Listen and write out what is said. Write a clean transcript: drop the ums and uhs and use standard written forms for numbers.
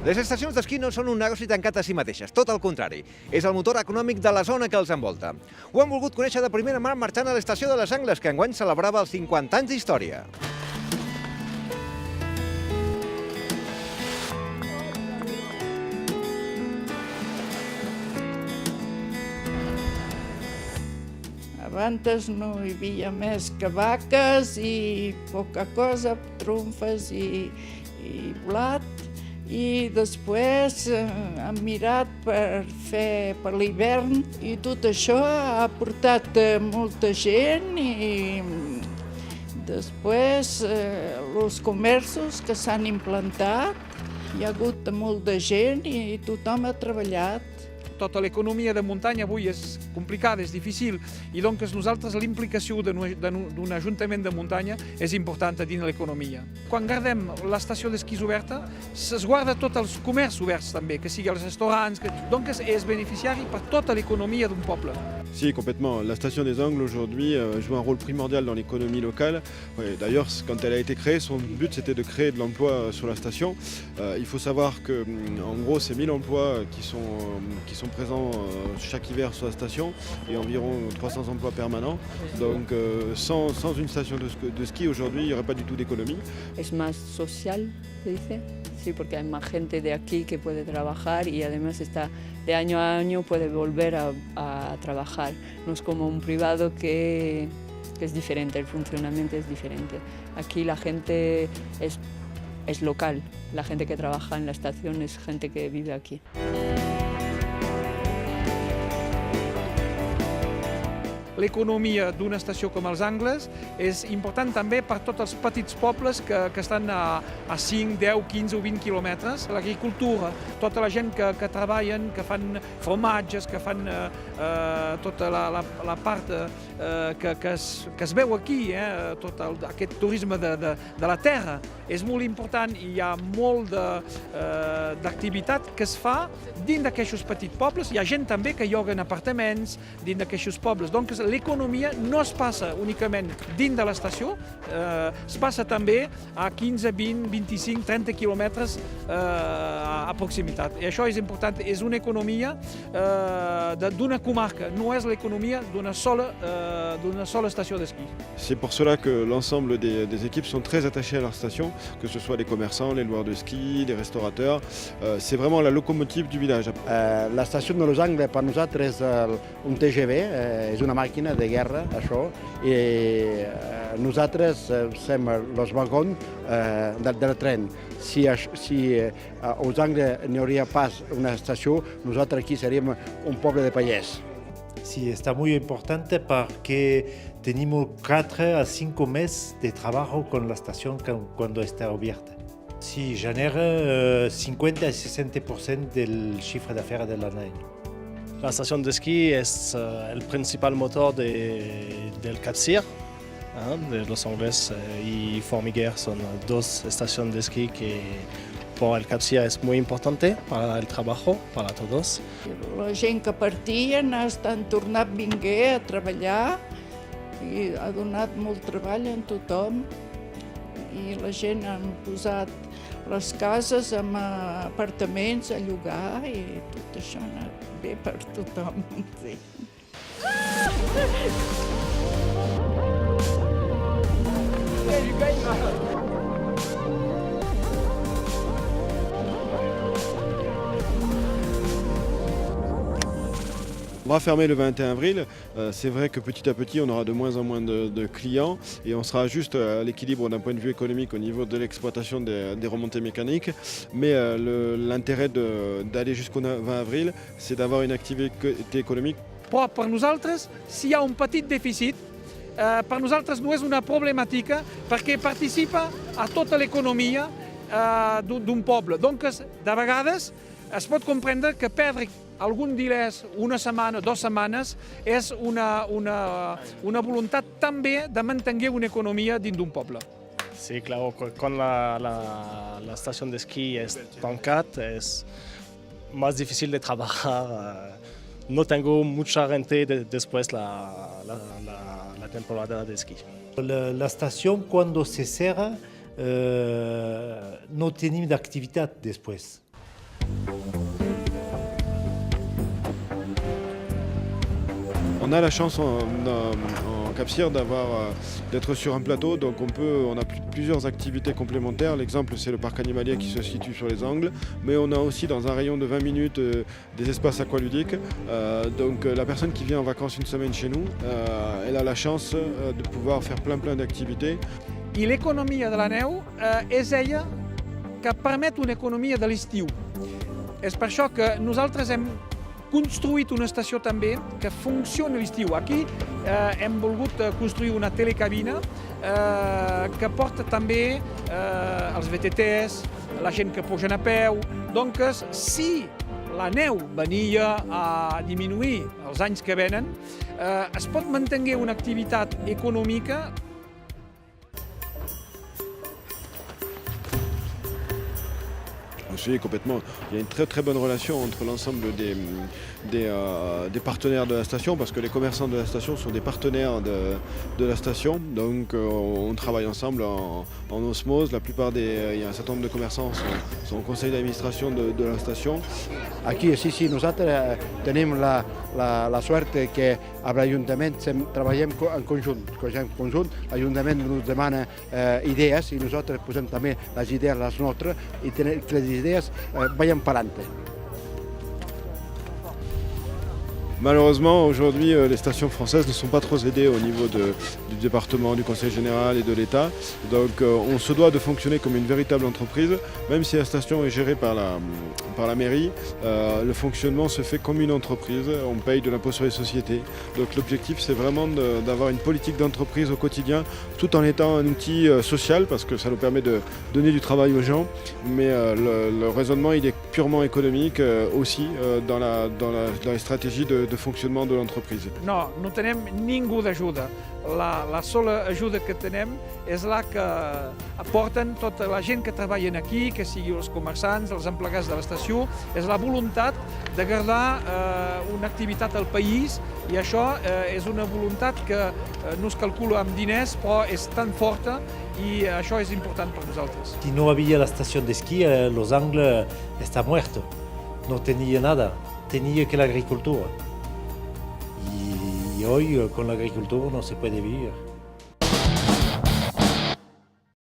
Les estacions d'esquí no són un negoci tancat a si mateixes, tot el contrari. És el motor econòmic de la zona que els envolta. Ho hem volgut conèixer de primera mà marxant a l'estació de les Angles, que enguany celebrava els 50 anys d'història. Abans no hi havia més que vaques i poca cosa, trumfes i blat. I després hem mirat per fer per l'hivern i tot això ha portat molta gent i després els comerços que s'han implantat, hi ha hagut molta gent i tothom ha treballat. Tota l'economia de muntanya avui és complicada, és difícil, i doncs nosaltres l'implicació d'un ajuntament de muntanya és important dins l'economia. Quan guardem l'estació d'esquís oberta, es guarda tots els comerços oberts també, que siguin els restaurants, doncs és beneficiari per tota l'economia d'un poble. Si, complètement. La station des Angles aujourd'hui joue un rôle primordial dans l'économie locale. D'ailleurs, quand elle a été créée, son but c'était de créer de l'emploi sur la station. Il faut savoir que, en gros, c'est 1000 emplois qui sont présents chaque hiver sur la station et environ 300 emplois permanents. Donc, sans une station de ski aujourd'hui, il n'y aurait pas du tout d'économie. Es más social, se dice. Sí, porque hay más gente de aquí que puede trabajar y además está de año a año puede volver a trabajar. No es como un privado que es diferente, el funcionamiento es diferente. Aquí la gente es local, la gente que trabaja en la estación es gente que vive aquí. L'economia d'una estació com els Angles és important també per tots els petits pobles que estan a 5, 10, 15 o 20 quilòmetres. L'agricultura, tota la gent que treballen, que fan formatges, que fan tota la part que es veu aquí, tot aquest turisme de la terra, és molt important i hi ha molt d'activitat que es fa dins d'aquests petits pobles. Hi ha gent també que lloguen apartaments dins d'aquests pobles. Donc l'economia no es passa únicament dins de l'estació, es passa també a 15, 20, 25, 30 quilòmetres a proximitat. I això és important, és una economia d'una comarca, no és l'economia d'una sola station de ski. C'est pour cela que l'ensemble des équipes sont très attachées à leur station, que ce soit les commerçants, les loueurs de ski, les restaurateurs. C'est vraiment la locomotive du village. La station de Los Angles per nosaltres és un TGV, és una màquina de guerra, això, i nosaltres som els vagons del tren. Si a Los Angles n'hi hauria pas una estació, nosaltres aquí seríem un poble de pagès. Sí, está muy importante porque tenemos 4 a 5 meses de trabajo con la estación cuando está abierta. Sí, genera 50 a 60% del chiffre d'affaires de l'année. La station de ski es el principal motor del Capcir, de Los Angles y Formiguer. Son dos estaciones de esquí que por el Capcir es muy importante para el trabajo, para todos. La gent que partien estan tornat vingué a treballar i ha donat molt treball a tothom i la gent han posat les cases amb apartaments a llogar i tot això ha anat bé per tothom. Sí. On va fermer le 21 avril. C'est vrai que petit à petit, on aura de moins en moins de clients et on sera juste à l'équilibre d'un point de vue économique au niveau de l'exploitation des remontées mécaniques. Mais l'intérêt d'aller jusqu'au 20 avril, c'est d'avoir une activité économique. Però per nosaltres, si hi ha un petit dèficit, per nosaltres no és una problemàtica perquè participa a tota l'economia d'un poble. Donc, de vegades, es pot comprendre que perdre algun diners, una setmana, 2 setmanes, és una voluntat també de mantenir una economia dins d'un poble. Sí, claro, con la estación de esquí es tancada, es más difícil de trabajar. No tengo mucha gente después la temporada de esquí. La estación cuando se cierra no tenemos actividad después. On a la chance en Cap-Cyr d'être sur un plateau, donc on a plusieurs activités complémentaires. L'exemple, c'est le parc animalier qui se situe sur les Angles, mais on a aussi dans un rayon de 20 minutes des espaces aqualudiques. Donc la personne qui vient en vacances une semaine chez nous, elle a la chance de pouvoir faire plein d'activités. I l'economia de la neu és ella que permet una economia de l'estiu. És per això que nosaltres hem construït una estació també que funciona a l'estiu. Aquí hem volgut construir una telecabina que porta també els VTTs, la gent que pugen a peu. Doncs, si la neu venia a diminuir els anys que venen, es pot mantenir una activitat econòmica. Oui, complètement. Il y a une très bonne relation entre l'ensemble des partenaires de la station, parce que les commerçants de la station sont des partenaires de la station. Donc on travaille ensemble en osmose. Il y a un certain nombre de commerçants qui sont au conseil d'administration de la station. Aquí, sí, nosaltres tenim la sort que amb l'Ajuntament treballem en conjunt. L'Ajuntament ens demana idees i nosaltres posem també les idees les nostres i que les idees vayan para adelante. Malheureusement, aujourd'hui, les stations françaises ne sont pas trop aidées au niveau du département, du conseil général et de l'État. Donc on se doit de fonctionner comme une véritable entreprise. Même si la station est gérée par la mairie, le fonctionnement se fait comme une entreprise. On paye de l'impôt sur les sociétés. Donc l'objectif, c'est vraiment d'avoir une politique d'entreprise au quotidien, tout en étant un outil social, parce que ça nous permet de donner du travail aux gens. Mais le raisonnement, il est purement économique aussi dans les stratégies de fonctionnement de l'entreprise. No tenem ningú d'ajuda. La sola ajuda que tenem és la que aporten tota la gent que treballen aquí, que siguin els comerciants, els empleats de l'estació. És la voluntat de guardar una activitat al país, i això és una voluntat que no es calcula amb diners, però és tan forta i això és important per nosaltres. Si no había la estación de esquí, Los Angles está muerto. No tenía nada, tenía que la agricultura. Y hoy con la agricultura no se puede vivir.